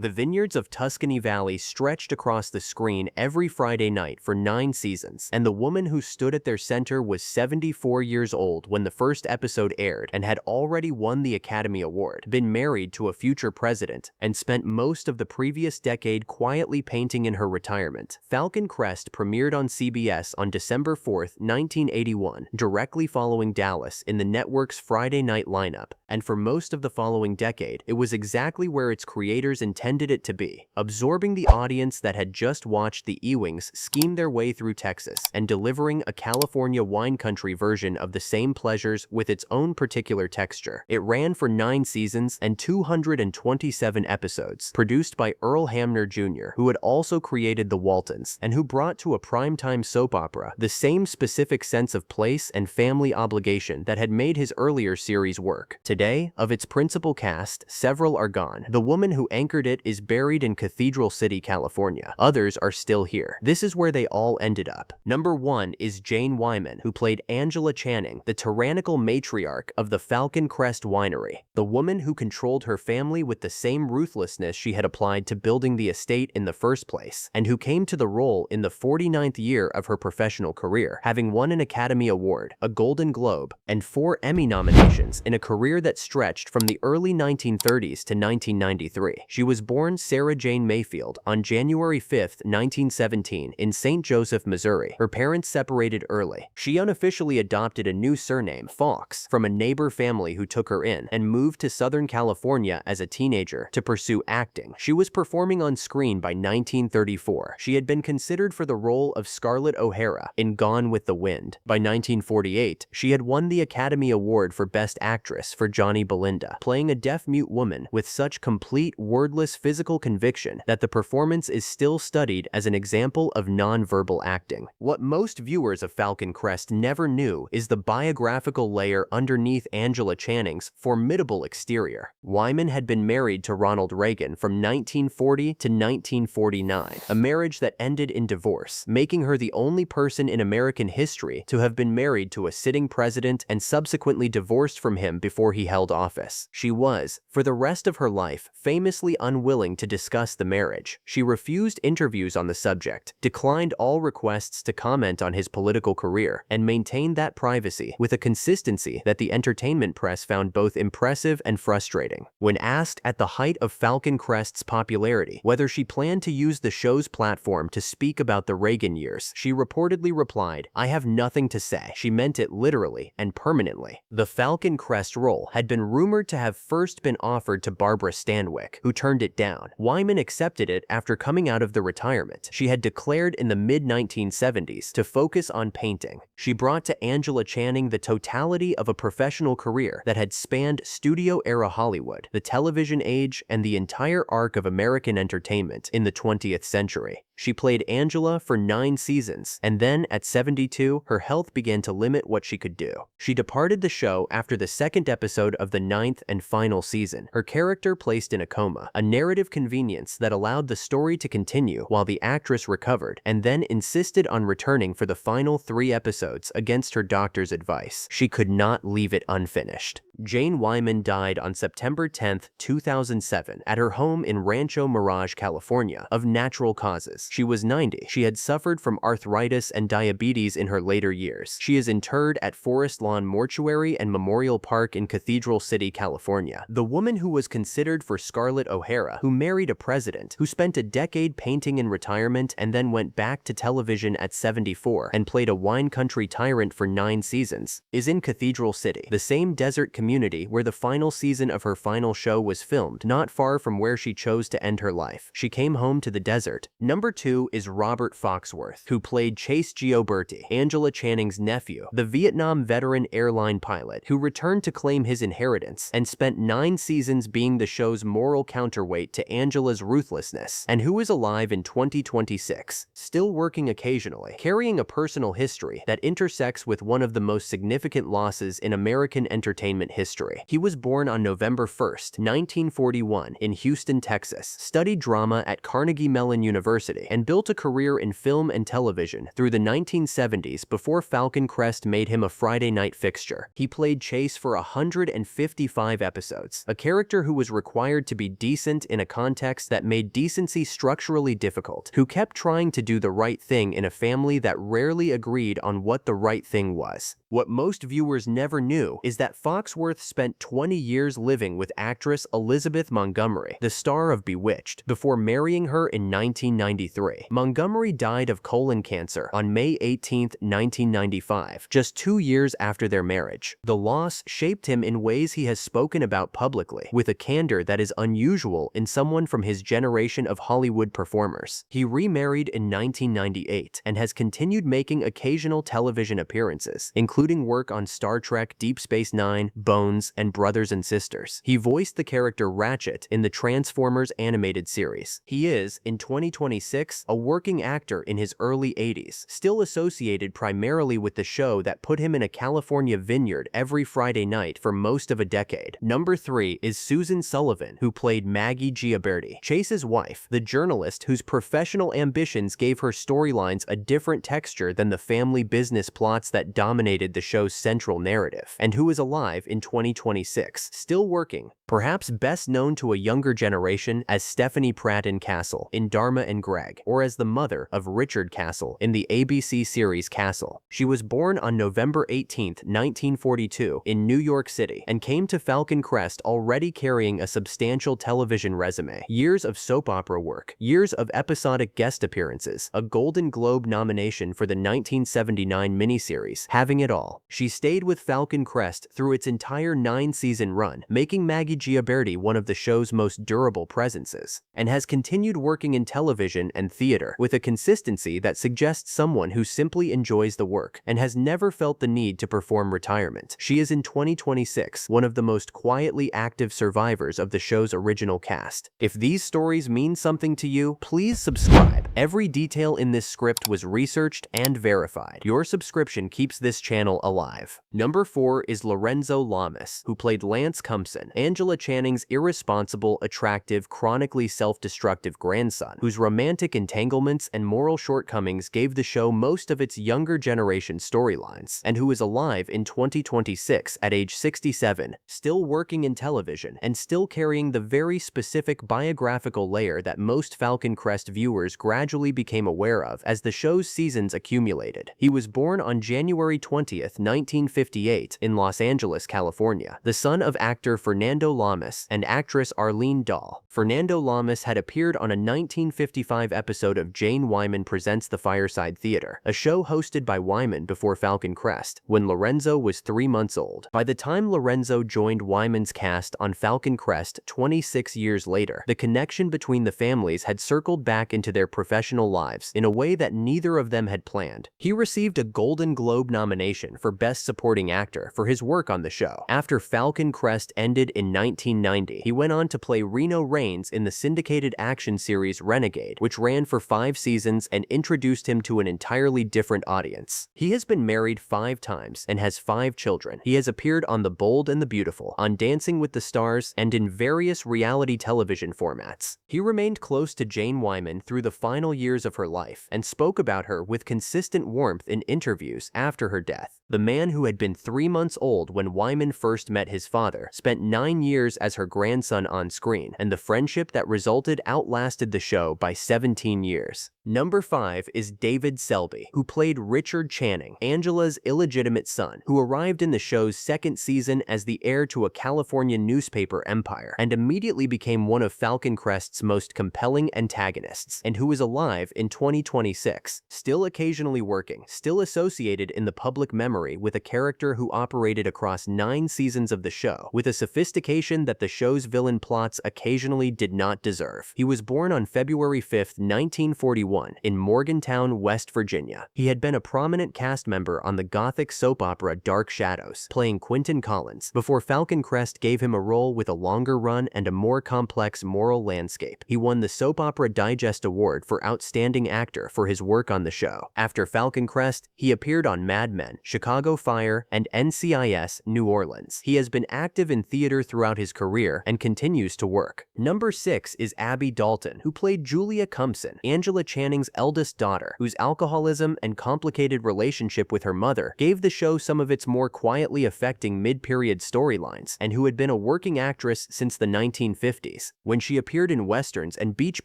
The vineyards of Tuscany Valley stretched across the screen every Friday night for 9 seasons, and the woman who stood at their center was 74 years old when the first episode aired and had already won the Academy Award, been married to a future president, and spent most of the previous decade quietly painting in her retirement. Falcon Crest premiered on CBS on December 4, 1981, directly following Dallas in the network's Friday night lineup, and for most of the following decade, it was exactly where its creators intended it to be, absorbing the audience that had just watched the Ewings scheme their way through Texas and delivering a California wine country version of the same pleasures with its own particular texture. It ran for 9 seasons and 227 episodes, produced by Earl Hamner Jr., who had also created The Waltons and who brought to a primetime soap opera the same specific sense of place and family obligation that had made his earlier series work. Today, of its principal cast, several are gone. The woman who anchored it is buried in Cathedral City, California. Others are still here. This is where they all ended up. Number 1 is Jane Wyman, who played Angela Channing, the tyrannical matriarch of the Falcon Crest winery, the woman who controlled her family with the same ruthlessness she had applied to building the estate in the first place, and who came to the role in the 49th year of her professional career, having won an Academy Award, a Golden Globe, and 4 Emmy nominations in a career that stretched from the early 1930s to 1993. She was born Sarah Jane Mayfield on January 5, 1917 in St. Joseph, Missouri. Her parents separated early. She unofficially adopted a new surname, Fox, from a neighbor family who took her in and moved to Southern California as a teenager to pursue acting. She was performing on screen by 1934. She had been considered for the role of Scarlett O'Hara in Gone with the Wind. By 1948, she had won the Academy Award for Best Actress for Johnny Belinda, playing a deaf-mute woman with such complete wordless physical conviction that the performance is still studied as an example of non-verbal acting. What most viewers of Falcon Crest never knew is the biographical layer underneath Angela Channing's formidable exterior. Wyman had been married to Ronald Reagan from 1940 to 1949, a marriage that ended in divorce, making her the only person in American history to have been married to a sitting president and subsequently divorced from him before he held office. She was, for the rest of her life, famously unwilling to discuss the marriage. She refused interviews on the subject, declined all requests to comment on his political career, and maintained that privacy with a consistency that the entertainment press found both impressive and frustrating. When asked at the height of Falcon Crest's popularity whether she planned to use the show's platform to speak about the Reagan years, she reportedly replied, "I have nothing to say." She meant it literally and permanently. The Falcon Crest role had been rumored to have first been offered to Barbara Stanwyck, who turned it down. Wyman accepted it after coming out of the retirement she had declared in the mid-1970s to focus on painting. She brought to Angela Channing the totality of a professional career that had spanned studio-era Hollywood, the television age, and the entire arc of American entertainment in the 20th century. She played Angela for 9 seasons, and then, at 72, her health began to limit what she could do. She departed the show after the 2nd episode of the 9th and final season, her character placed in a coma, a narrative convenience that allowed the story to continue while the actress recovered, and then insisted on returning for the final 3 episodes against her doctor's advice. She could not leave it unfinished. Jane Wyman died on September 10, 2007, at her home in Rancho Mirage, California, of natural causes. She was 90. She had suffered from arthritis and diabetes in her later years. She is interred at Forest Lawn Mortuary and Memorial Park in Cathedral City, California. The woman who was considered for Scarlett O'Hara, who married a president, who spent a decade painting in retirement and then went back to television at 74 and played a wine country tyrant for 9 seasons, is in Cathedral City, the same desert community where the final season of her final show was filmed, not far from where she chose to end her life. She came home to the desert. Number 2 is Robert Foxworth, who played Chase Gioberti, Angela Channing's nephew, the Vietnam veteran airline pilot who returned to claim his inheritance and spent 9 seasons being the show's moral counterweight to Angela's ruthlessness, and who is alive in 2026, still working occasionally, carrying a personal history that intersects with one of the most significant losses in American entertainment history. history. He was born on November 1st, 1941 in Houston, Texas, studied drama at Carnegie Mellon University, and built a career in film and television through the 1970s before Falcon Crest made him a Friday night fixture. He played Chase for 155 episodes, a character who was required to be decent in a context that made decency structurally difficult, who kept trying to do the right thing in a family that rarely agreed on what the right thing was. What most viewers never knew is that Foxworth spent 20 years living with actress Elizabeth Montgomery, the star of Bewitched, before marrying her in 1993. Montgomery died of colon cancer on May 18, 1995, just 2 years after their marriage. The loss shaped him in ways he has spoken about publicly, with a candor that is unusual in someone from his generation of Hollywood performers. He remarried in 1998 and has continued making occasional television appearances, including work on Star Trek, Deep Space Nine, Bones, and Brothers and Sisters. He voiced the character Ratchet in the Transformers animated series. He is, in 2026, a working actor in his early 80s, still associated primarily with the show that put him in a California vineyard every Friday night for most of a decade. Number 3 is Susan Sullivan, who played Maggie Giaberti, Chase's wife, the journalist whose professional ambitions gave her storylines a different texture than the family business plots that dominated the show's central narrative, and who is alive in 2026, still working, perhaps best known to a younger generation as Stephanie Pratt in Castle in Dharma and Greg, or as the mother of Richard Castle in the ABC series Castle. She was born on November 18, 1942 in New York City and came to Falcon Crest already carrying a substantial television resume, years of soap opera work, years of episodic guest appearances, a Golden Globe nomination for the 1979 miniseries, having it all. She stayed with Falcon Crest through its entire 9-season run, making Maggie Giaberti one of the show's most durable presences, and has continued working in television and theater with a consistency that suggests someone who simply enjoys the work and has never felt the need to perform retirement. She is in 2026 one of the most quietly active survivors of the show's original cast. If these stories mean something to you, please subscribe. Every detail in this script was researched and verified. Your subscription keeps this channel alive. Number 4 is Lorenzo Lamas, who played Lance Cumpson, Angela Channing's irresponsible, attractive, chronically self-destructive grandson, whose romantic entanglements and moral shortcomings gave the show most of its younger generation storylines, and who is alive in 2026 at age 67, still working in television and still carrying the very specific biographical layer that most Falcon Crest viewers gradually became aware of as the show's seasons accumulated. He was born on January 20, 1958 in Los Angeles, California, the son of actor Fernando Lamas and actress Arlene Dahl. Fernando Lamas had appeared on a 1955 episode of Jane Wyman Presents the Fireside Theater, a show hosted by Wyman before Falcon Crest, when Lorenzo was 3 months old. By the time Lorenzo joined Wyman's cast on Falcon Crest 26 years later, the connection between the families had circled back into their professional lives in a way that neither of them had planned. He received a Golden Globe nomination for Best Supporting Actor for his work on the show. After Falcon Crest ended in 1990, he went on to play Reno Raines in the syndicated action series Renegade, which ran for 5 seasons and introduced him to an entirely different audience. He has been married 5 times and has 5 children. He has appeared on The Bold and the Beautiful, on Dancing with the Stars, and in various reality television formats. He remained close to Jane Wyman through the final years of her life and spoke about her with consistent warmth in interviews after her death. The man who had been 3 months old when Wyman first met his father spent 9 years as her grandson on screen, and the friendship that resulted outlasted the show by 17 years. Number 5 is David Selby, who played Richard Channing, Angela's illegitimate son, who arrived in the show's 2nd season as the heir to a California newspaper empire and immediately became one of Falcon Crest's most compelling antagonists, and who is alive in 2026, still occasionally working, still associated in the public memory with a character who operated across 9 seasons of the show with a sophistication reputation that the show's villain plots occasionally did not deserve. He was born on February 5, 1941, in Morgantown, West Virginia. He had been a prominent cast member on the gothic soap opera Dark Shadows, playing Quentin Collins, before Falcon Crest gave him a role with a longer run and a more complex moral landscape. He won the Soap Opera Digest Award for Outstanding Actor for his work on the show. After Falcon Crest, he appeared on Mad Men, Chicago Fire, and NCIS: New Orleans. He has been active in theater throughout his career and continues to work. Number 6 is Abby Dalton, who played Julia Cumpson, Angela Channing's eldest daughter, whose alcoholism and complicated relationship with her mother gave the show some of its more quietly affecting mid-period storylines, and who had been a working actress since the 1950s, when she appeared in westerns and beach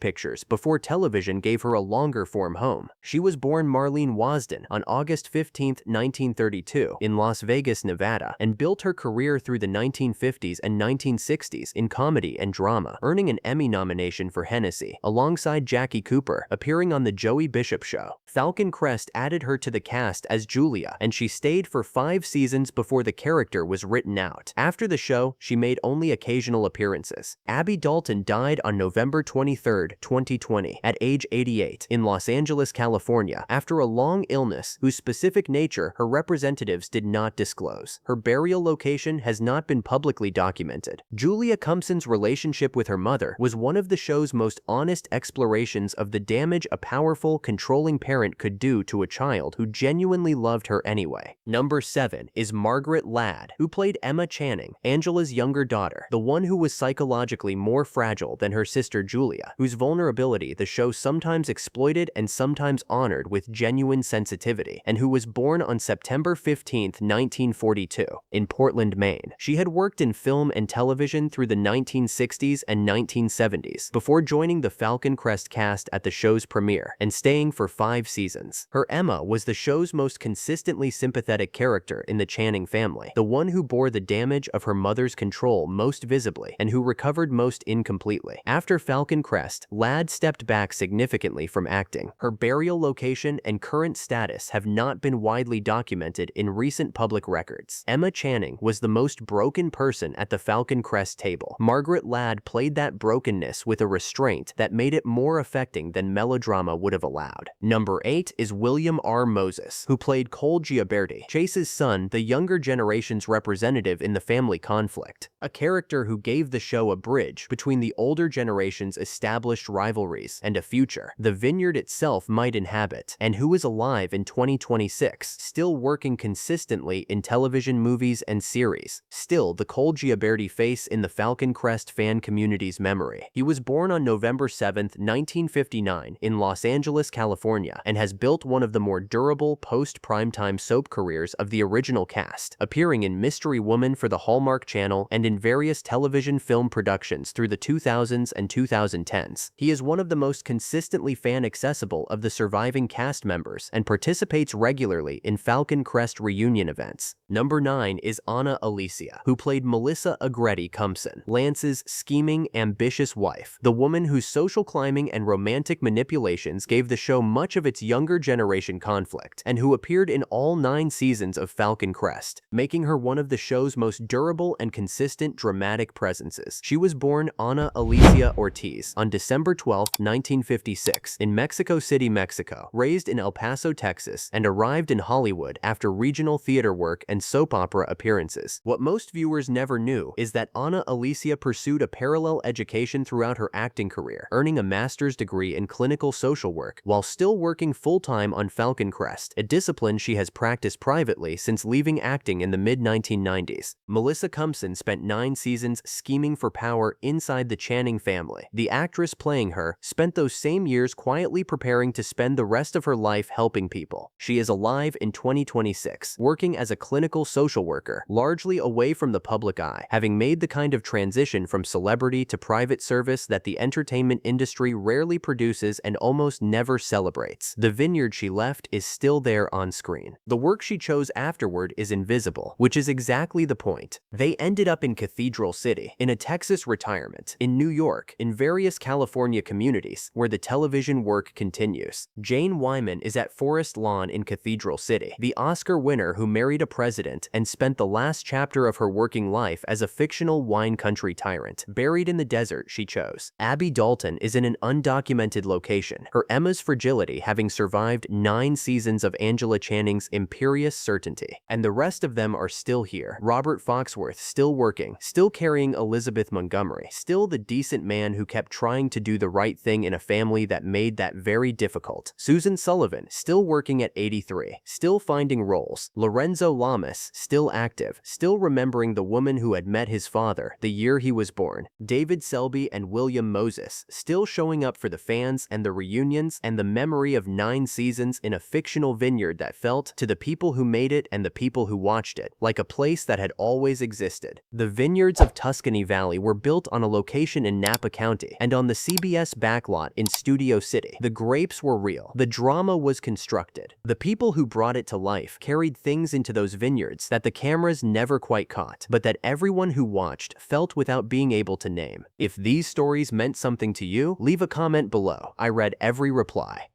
pictures before television gave her a longer-form home. She was born Marlene Wasden on August 15, 1932, in Las Vegas, Nevada, and built her career through the 1950s and 1960s in comedy and drama, earning an Emmy nomination for Hennessy, alongside Jackie Cooper, appearing on The Joey Bishop Show. Falcon Crest added her to the cast as Julia, and she stayed for 5 seasons before the character was written out. After the show, she made only occasional appearances. Abby Dalton died on November 23, 2020, at age 88, in Los Angeles, California, after a long illness whose specific nature her representatives did not disclose. Her burial location has not been publicly documented. Julia Cumpson's relationship with her mother was one of the show's most honest explorations of the damage a powerful, controlling parent could do to a child who genuinely loved her anyway. Number 7 is Margaret Ladd, who played Emma Channing, Angela's younger daughter, the one who was psychologically more fragile than her sister Julia, whose vulnerability the show sometimes exploited and sometimes honored with genuine sensitivity, and who was born on September 15, 1942, in Portland, Maine. She had worked in film and television through the 1960s and 1970s, before joining the Falcon Crest cast at the show's premiere and staying for 5 seasons. Her Emma was the show's most consistently sympathetic character in the Channing family, the one who bore the damage of her mother's control most visibly and who recovered most incompletely. After Falcon Crest, Ladd stepped back significantly from acting. Her burial location and current status have not been widely documented in recent public records. Emma Channing was the most broken person at the Falcon Crest table. Margaret Ladd played that brokenness with a restraint that made it more affecting than melodrama would have allowed. Number 8 is William R. Moses, who played Cole Giaberti, Chase's son, the younger generation's representative in the family conflict, a character who gave the show a bridge between the older generation's established rivalries and a future the vineyard itself might inhabit, and who is alive in 2026, still working consistently in television, movies, and series. Still the Cole Giaberti face in the Falcon Crest fan community's memory. He was born on November 7, 1959, in Los Angeles, California, and has built one of the more durable post-primetime soap careers of the original cast, appearing in Mystery Woman for the Hallmark Channel and in various television film productions through the 2000s and 2010s. He is one of the most consistently fan-accessible of the surviving cast members and participates regularly in Falcon Crest reunion events. Number 9 is Anna Alicia, who played Melissa Agretti Cumpson, Lance's scheming, ambitious wife, the woman whose social climbing and romantic manipulations gave the show much of its younger generation conflict, and who appeared in all 9 seasons of Falcon Crest, making her one of the show's most durable and consistent dramatic presences. She was born Ana Alicia Ortiz on December 12, 1956, in Mexico City, Mexico, raised in El Paso, Texas, and arrived in Hollywood after regional theater work and soap opera appearances. What most viewers never knew is that Ana Alicia pursued a parallel education throughout her acting career, earning a master's degree in clinical social work while still working full-time on Falcon Crest, a discipline she has practiced privately since leaving acting in the mid-1990s. Melissa Cumpson spent 9 seasons scheming for power inside the Channing family. The actress playing her spent those same years quietly preparing to spend the rest of her life helping people. She is alive in 2026, working as a clinical social worker, largely away from the public eye, having made the kind of transition from celebrity to private service that the entertainment industry rarely produces and almost never celebrates. The vineyard she left is still there on screen. The work she chose afterward is invisible, which is exactly the point. They ended up in Cathedral City, in a Texas retirement, in New York, in various California communities, where the television work continues. Jane Wyman is at Forest Lawn in Cathedral City, the Oscar winner who married a president and spent the last chapter of her working life as a figure fictional wine country tyrant, buried in the desert she chose. Abby Dalton is in an undocumented location, her Emma's fragility having survived 9 seasons of Angela Channing's imperious certainty. And the rest of them are still here. Robert Foxworth still working, still carrying Elizabeth Montgomery, still the decent man who kept trying to do the right thing in a family that made that very difficult. Susan Sullivan still working at 83, still finding roles. Lorenzo Lamas still active, still remembering the woman who had met his father the year he was born. David Selby and William Moses still showing up for the fans and the reunions and the memory of 9 seasons in a fictional vineyard that felt, to the people who made it and the people who watched it, like a place that had always existed. The vineyards of Tuscany Valley were built on a location in Napa County and on the CBS backlot in Studio City. The grapes were real. The drama was constructed. The people who brought it to life carried things into those vineyards that the cameras never quite caught, but that everyone who watched felt without being able to name. If these stories meant something to you, leave a comment below. I read every reply.